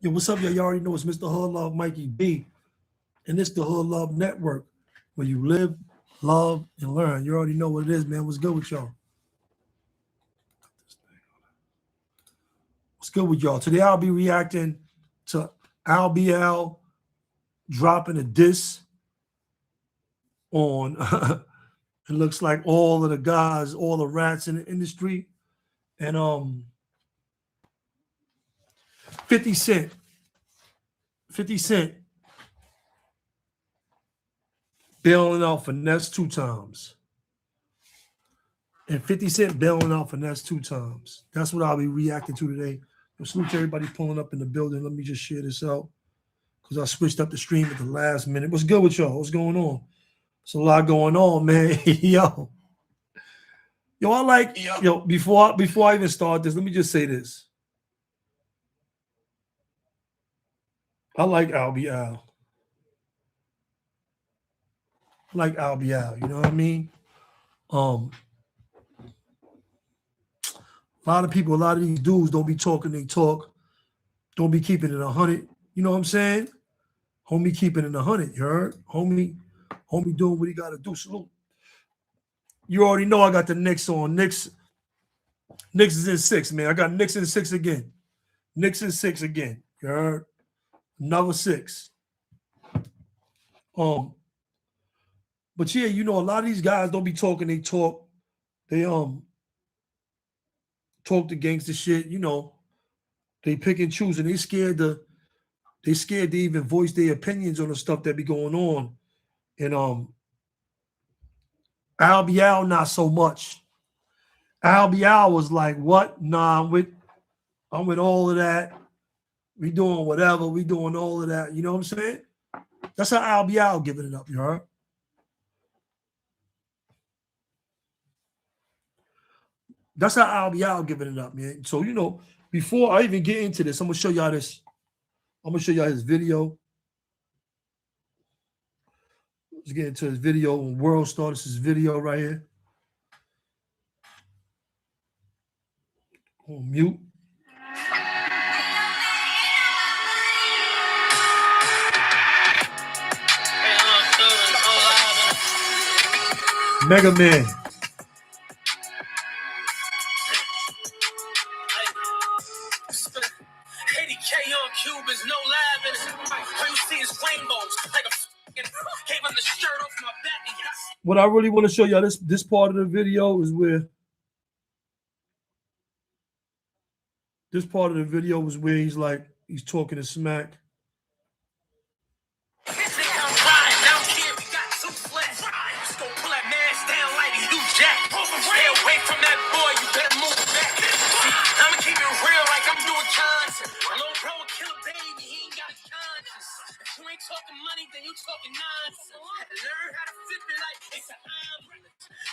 Yo, what's up, y'all? You already know it's Mr. Hood Love Mikey B, and it's the Hood Love Network, where you live, love, and learn. You already know what it is, man. What's good with y'all? What's good with y'all? Today I'll be reacting to Albee dropping a diss on it looks like all of the guys, all the rats in the industry, and 50 Cent. 50 Cent bailing out Finess2Tymes. And 50 Cent bailing out Finess2Tymes. That's what I'll be reacting to today. Salute to everybody pulling up in the building. Let me just share this out because I switched up the stream at the last minute. What's good with y'all? What's going on? There's a lot going on, man. Yo, I like, before I even start this, let me just say this. I like Albee. I like Albee. You know what I mean? A lot of people, a lot of these dudes don't be talking, they talk. Don't be keeping it 100. You know what I'm saying? Homie keeping it 100, you heard? Homie doing what he got to do. Salute. You already know I got the Knicks on. Knicks is in 6, man. I got Knicks in 6 again. Knicks in 6 again. You heard? Another 6. But yeah, you know, a lot of these guys don't be talking, they talk. They talk the gangster shit, you know. They pick and choose, and they scared to even voice their opinions on the stuff that be going on. And Albee not so much. Albee was like, what? Nah, I'm with all of that. We doing whatever. We doing all of that. You know what I'm saying? That's how Albee giving it up, you heard? That's how Albee giving it up, man. So, you know, before I even get into this, I'm going to show y'all this. I'm going to show y'all his video. Let's get into his video on World Star. This is his video right here. On mute. Mega Man. Cubans, no laughing. All you see is rainbows, like a gave him the shirt off my back. What I really want to show y'all, this part of the video is where he's like, he's talking to Smack. Stay away from that boy, you better move back. I'ma keep it real like I'm doing content. Little bro kill a baby, he ain't got a conscience. If you ain't talking money, then you talking nonsense. Learn how to flip it like it's an omelet.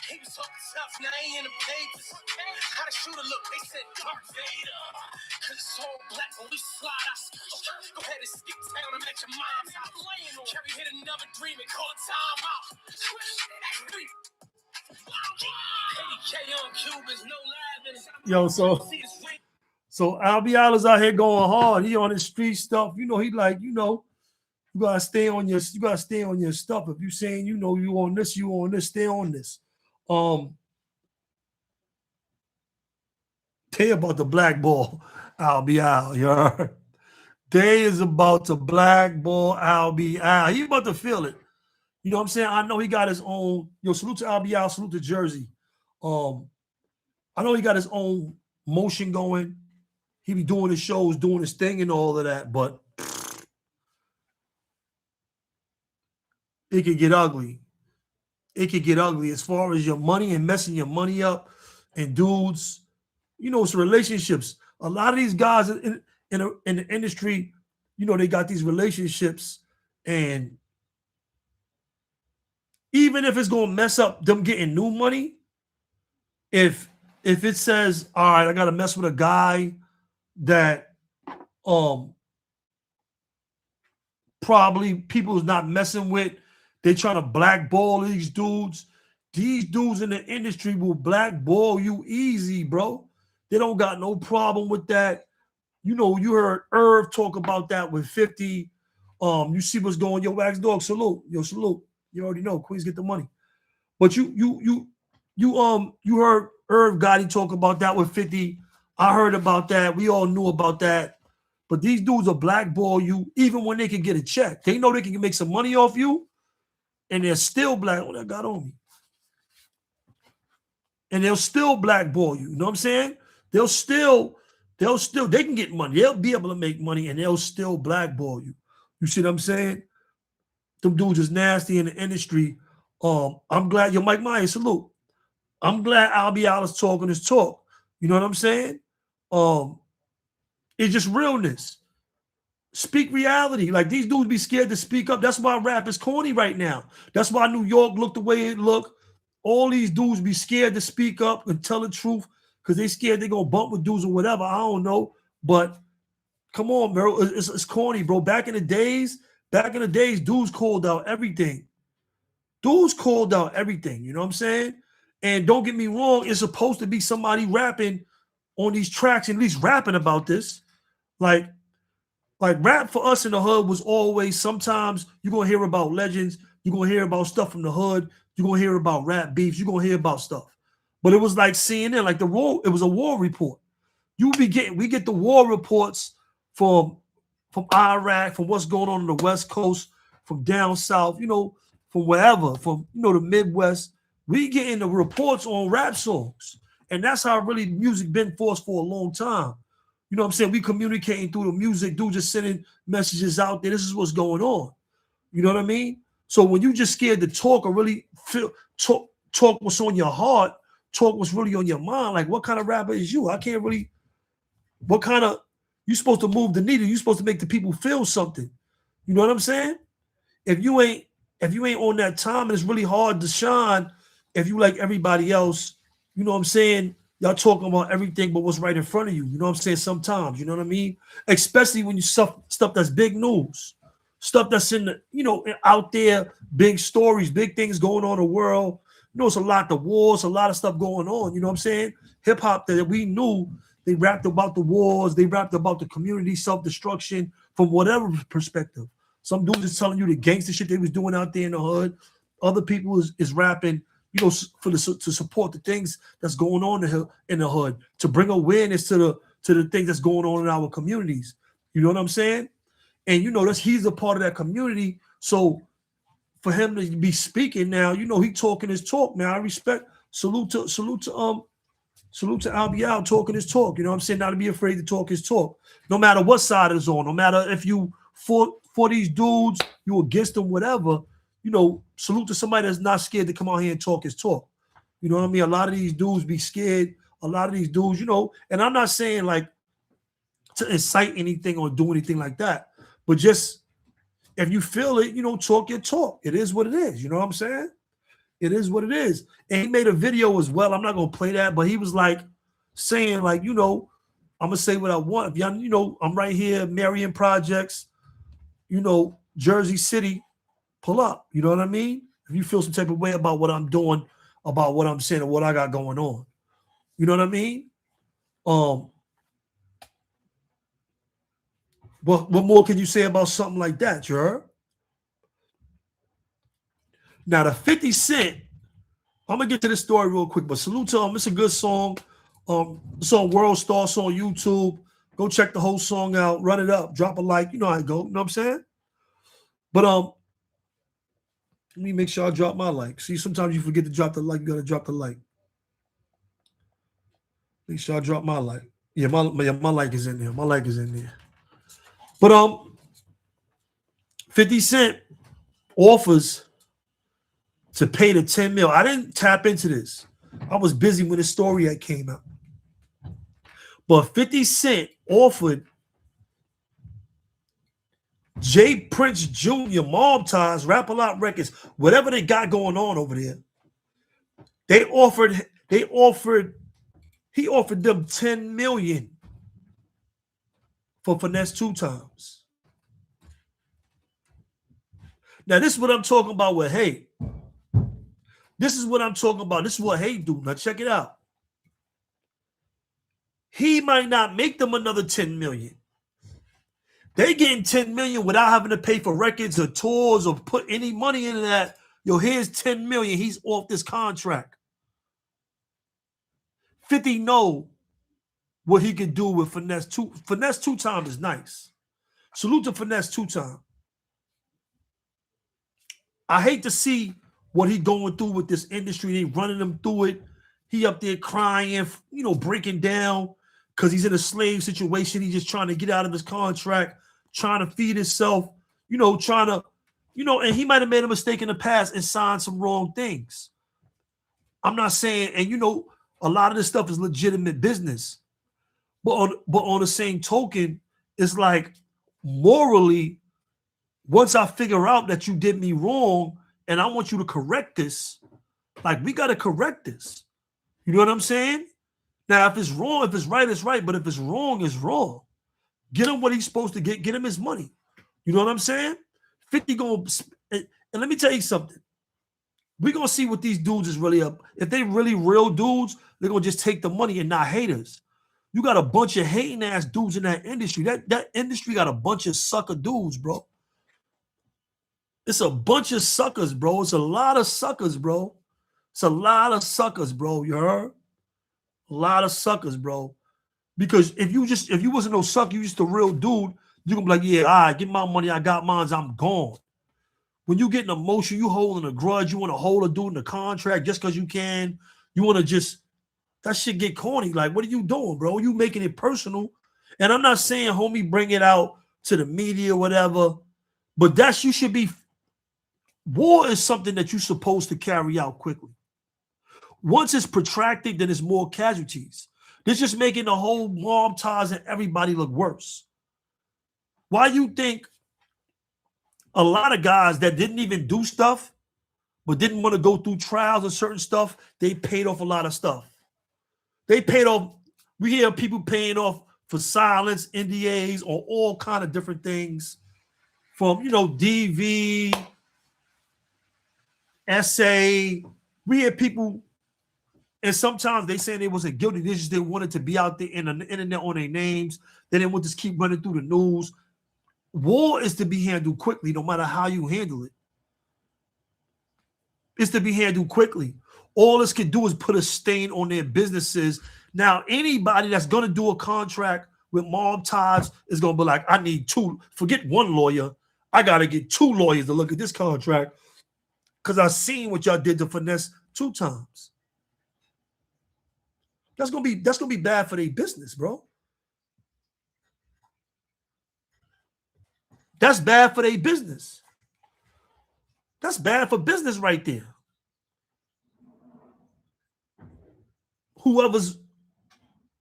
He was talking tough, now he in the papers. How the shooter look, they said Darth Vader. Cause it's all black when we slide us. Go ahead and stick down and at your mom's house. Carry hit another dream and call time out. Yo, so Albee is out here going hard. He on his street stuff. You know, he like, you know, you gotta stay on your stuff. If you saying, you know, you on this, stay on this. They about to blackball Albee, you heard? They is about to blackball Albee. He about to feel it. You know what I'm saying? I know he got his own. Yo, salute to Albee, salute to Jersey. I know he got his own motion going. He be doing his shows, doing his thing and all of that, but it could get ugly. It could get ugly as far as your money and messing your money up and dudes. You know, it's relationships. A lot of these guys in the industry, you know, they got these relationships, and even if it's gonna mess up them getting new money, if it says, all right, I gotta mess with a guy that probably people's not messing with, they trying to blackball these dudes. These dudes in the industry will blackball you easy, bro. They don't got no problem with that. You know, you heard Irv talk about that with 50. You see what's going, yo, Wax Dog, salute. Yo, salute. You already know, Queens get the money. But you heard Irv Gotti talk about that with 50. I heard about that. We all knew about that. But these dudes will blackball you even when they can get a check. They know they can make some money off you, and they're still black. Oh, that got on me. And they'll still blackball you. You know what I'm saying? They can get money. They'll be able to make money, and they'll still blackball you. You see what I'm saying? Them dudes is nasty in the industry. I'm glad, yo, Mike Myers, salute. I'm glad Albee is talking his talk. You know what I'm saying? It's just realness. Speak reality. Like, these dudes be scared to speak up. That's why rap is corny right now. That's why New York looked the way it looked. All these dudes be scared to speak up and tell the truth because they scared they're going to bump with dudes or whatever. I don't know. But come on, bro. It's corny, bro. Back in the days, dudes called out everything. Dudes called out everything. You know what I'm saying? And don't get me wrong. It's supposed to be somebody rapping on these tracks, at least rapping about this. Like rap for us in the hood was always, sometimes you're going to hear about legends. You're going to hear about stuff from the hood. You're going to hear about rap beefs. You're going to hear about stuff. But it was like CNN, like it was a war report. We get the war reports from Iraq, from what's going on the West Coast, from down south, from wherever, from, the Midwest. We getting the reports on rap songs. And that's how really music been for us for a long time. You know what I'm saying? We communicating through the music, dude just sending messages out there. This is what's going on. You know what I mean? So when you just scared to talk or really talk what's on your heart, talk what's really on your mind, like, what kind of rapper is you? I can't really, you're supposed to move the needle. You're supposed to make the people feel something. You know what I'm saying? If you ain't on that time, and it's really hard to shine if you like everybody else, you know what I'm saying? Y'all talking about everything but what's right in front of you. You know what I'm saying? Sometimes, you know what I mean? Especially when you stuff that's big news. Stuff that's in the, out there, big stories, big things going on in the world. It's a lot of wars, a lot of stuff going on. You know what I'm saying? Hip hop that we knew, they rapped about the wars, they rapped about the community self-destruction from whatever perspective. Some dudes is telling you the gangster shit they was doing out there in the hood. Other people is rapping, to support the things that's going on in the hood, to bring awareness to the things that's going on in our communities. You know what I'm saying? And he's a part of that community. So for him to be speaking now, he talking his talk. Now I respect, salute to Albee talking his talk. You know what I'm saying? Not to be afraid to talk his talk. No matter what side it's on, no matter if you for these dudes, you against them, whatever, salute to somebody that's not scared to come out here and talk his talk. You know what I mean? A lot of these dudes be scared. A lot of these dudes, and I'm not saying like to incite anything or do anything like that, but just if you feel it, talk your talk. It is what it is. You know what I'm saying? It is what it is. And he made a video as well. I'm not going to play that, but he was like saying like, I'm going to say what I want. If y'all, I'm right here, Marion Projects, Jersey City, pull up. You know what I mean? If you feel some type of way about what I'm doing, about what I'm saying, or what I got going on. You know what I mean? What more can you say about something like that, you heard? Now, the 50 Cent, I'm going to get to this story real quick, but salute to him. It's a good song. It's on World Star, it's on YouTube. Go check the whole song out. Run it up. Drop a like. You know how it go. You know what I'm saying? But let me make sure I drop my like. See, sometimes you forget to drop the like. You got to drop the like. Make sure I drop my like. Yeah, my like is in there. My like is in there. But 50 Cent offers to pay the 10 mil. I didn't tap into this. I was busy when the story had came out. But 50 Cent offered Jay Prince Jr., Mob Ties, Rap A Lot Records, whatever they got going on over there. He offered them 10 million for Finess2Tymes. Now, this is what I'm talking about with hate. This is what I'm talking about. This is what hate do. Now, check it out. He might not make them another 10 million. They getting 10 million without having to pay for records or tours or put any money into that. Yo, here's 10 million. He's off this contract. 50 know what he can do with Finess2. Finess2Tymes is nice. Salute to Finess2Tymes. I hate to see what he going through with this industry. They running him through it. He up there crying, breaking down because he's in a slave situation. He's just trying to get out of his contract, trying to feed himself, trying to, and he might have made a mistake in the past and signed some wrong things. I'm not saying, and a lot of this stuff is legitimate business. But on the same token, it's like morally, once I figure out that you did me wrong and I want you to correct this, like we got to correct this. You know what I'm saying? Now, if it's wrong, if it's right, it's right. But if it's wrong, it's wrong. Get him what he's supposed to get. Get him his money. You know what I'm saying? 50 going, and let me tell you something. We're going to see what these dudes is really up. If they really real dudes, they're going to just take the money and not haters. You got a bunch of hating ass dudes in that industry. That industry got a bunch of sucker dudes, bro. It's a bunch of suckers, bro. It's a lot of suckers, bro. It's a lot of suckers, bro. You heard? A lot of suckers, bro. Because if you wasn't no sucker, you just a real dude, you gonna be like, yeah, all right, get my money, I got mine, I'm gone. When you get an emotion, you holding a grudge, you want to hold a dude in the contract just because you can. You want to just, that shit get corny. Like, what are you doing, bro? You making it personal. And I'm not saying, homie, bring it out to the media or whatever, but you should be, war is something that you're supposed to carry out quickly. Once it's protracted, then it's more casualties. This just making the whole mob ties and everybody look worse. Why you think a lot of guys that didn't even do stuff, but didn't want to go through trials and certain stuff, they paid off a lot of stuff. They paid off, we hear people paying off for silence, NDAs, or all kind of different things from, DV, SA. We hear people, and sometimes they say they wasn't guilty. They just didn't want it to be out there in the internet on their names. They didn't want to just keep running through the news. War is to be handled quickly, no matter how you handle it. It's to be handled quickly. All this can do is put a stain on their businesses. Now, anybody that's going to do a contract with mob ties is going to be like, I need two. Forget one lawyer. I got to get two lawyers to look at this contract because I seen what y'all did to Finess2Tymes. That's gonna be bad for their business, bro. That's bad for their business. That's bad for business right there. Whoever's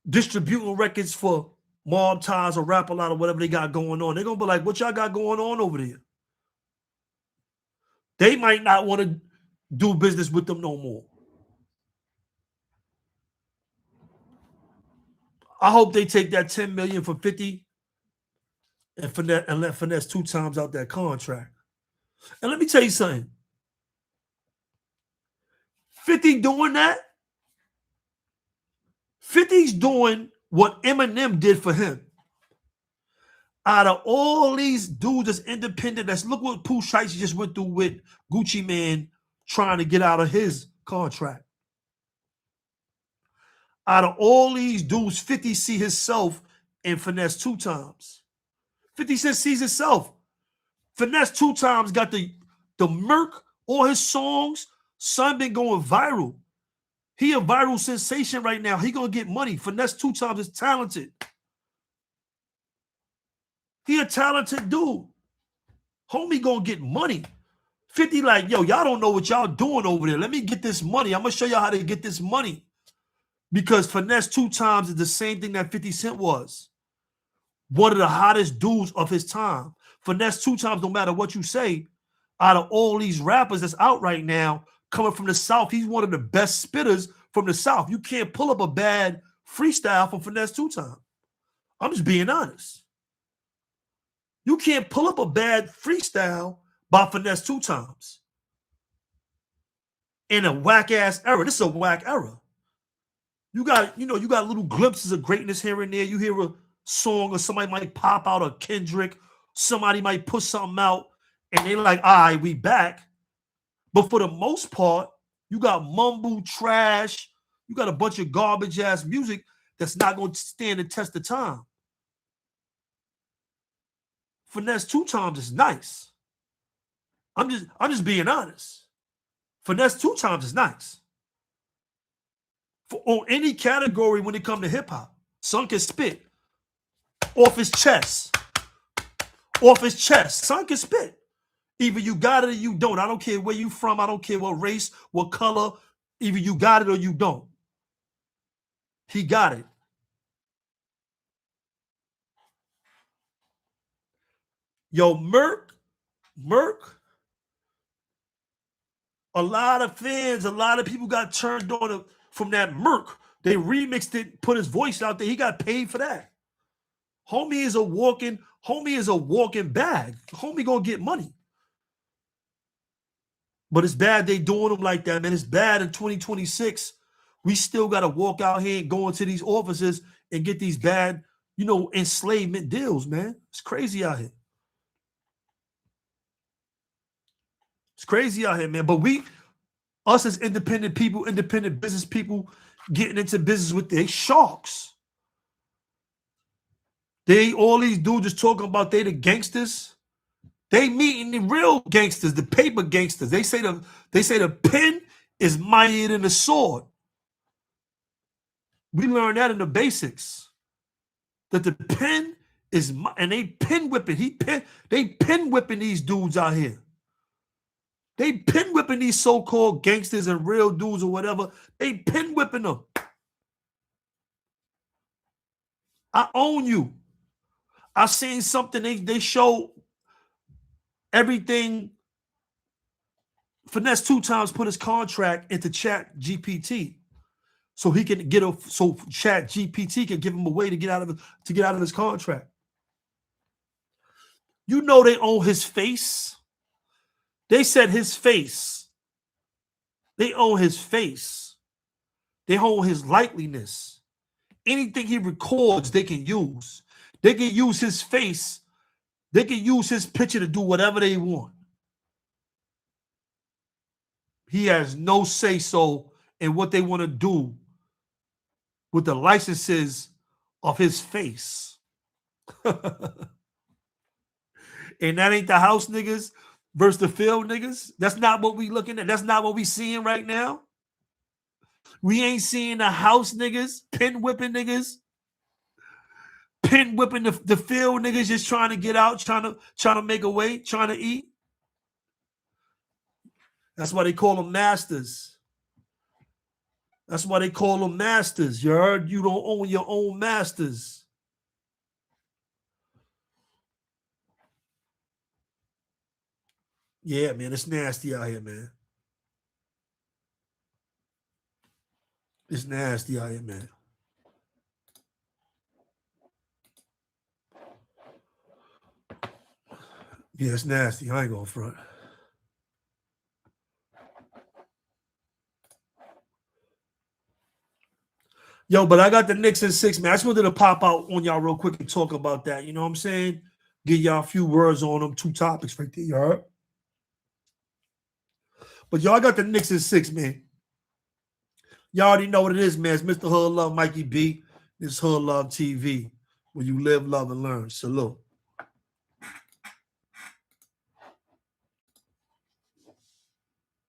distributing records for mob ties or rap a lot or whatever they got going on, they're gonna be like, what y'all got going on over there? They might not want to do business with them no more. I hope they take that 10 million for 50 and let Finess2Tymes out that contract. And let me tell you something. 50 doing that. 50's doing what Eminem did for him. Out of all these dudes that's independent, look what Pooh Shiesty just went through with Gucci Mane trying to get out of his contract. Out of all these dudes, 50 see himself in Finess2Tymes. 50 Cent sees himself. Finess2Tymes got the Merc, all his songs, son been going viral. He a viral sensation right now. He gonna get money. Finess2Tymes is talented. He a talented dude. Homie gonna get money. 50 like, yo, y'all don't know what y'all doing over there. Let me get this money. I'm gonna show y'all how to get this money. Because Finess2Tymes is the same thing that 50 Cent was. One of the hottest dudes of his time. Finess2Tymes, no matter what you say, out of all these rappers that's out right now, coming from the South, he's one of the best spitters from the South. You can't pull up a bad freestyle from Finess2Tymes. I'm just being honest. You can't pull up a bad freestyle by Finess2Tymes. In a whack-ass era. This is a whack era. You got little glimpses of greatness here and there. You hear song, or somebody might pop out a Kendrick, somebody might put something out, and they're like, all right, we back. But for the most part, you got mumble trash, you got a bunch of garbage ass music that's not going to stand the test of time. Finess2Tymes is nice. I'm just being honest. Finess2Tymes is nice. On any category when it comes to hip hop, son can spit off his chest. Off his chest, son can spit. Either you got it or you don't. I don't care where you from. I don't care what race, what color. Either you got it or you don't. He got it. Yo, Merc, a lot of fans, a lot of people got turned on from that Merc. They remixed it, put his voice out there. He got paid for that. Homie is a walking bag. Homie gonna get money. But it's bad they doing them like that, man. It's bad in 2026. We still got to walk out here and go into these offices and get these bad, enslavement deals, man. It's crazy out here. It's crazy out here, man. But us as independent people, independent business people, getting into business with their sharks. All these dudes just talking about they the gangsters. They meeting the real gangsters, the paper gangsters. They say the pen is mightier than the sword. We learned that in the basics. That the pen is, and they pen whipping. They pen whipping these dudes out here. They pen whipping these so-called gangsters and real dudes or whatever. They pen whipping them. I own you. I seen something they show everything. Finess2Tymes put his contract into Chat GPT, so he can so Chat GPT can give him a way to get out of his contract. You know they own his face. They said his face. They own his face. They own his likeliness. Anything he records, they can use. They can use his face. They can use his picture to do whatever they want. He has no say-so in what they want to do with the licenses of his face. And that ain't the house niggas versus the field niggas. That's not what we looking at. That's not what we seeing right now. We ain't seeing the house niggas, pen whipping niggas, pen whipping the field niggas just trying to get out, trying to make a way, trying to eat. That's why they call them masters. That's why they call them masters. You heard? You don't own your own masters. Yeah, man, it's nasty out here, man. It's nasty out here, man. Yeah, it's nasty. I ain't going front. Yo, but I got the Knicks in 6, man. I just wanted to pop out on y'all real quick and talk about that. You know what I'm saying? Give y'all a few words on them. 2 topics right there, you heard? But y'all got the Knicks in 6, man. Y'all already know what it is, man. It's Mr. Hood Love, Mikey B. This Hood Love TV, where you live, love, and learn. Salute.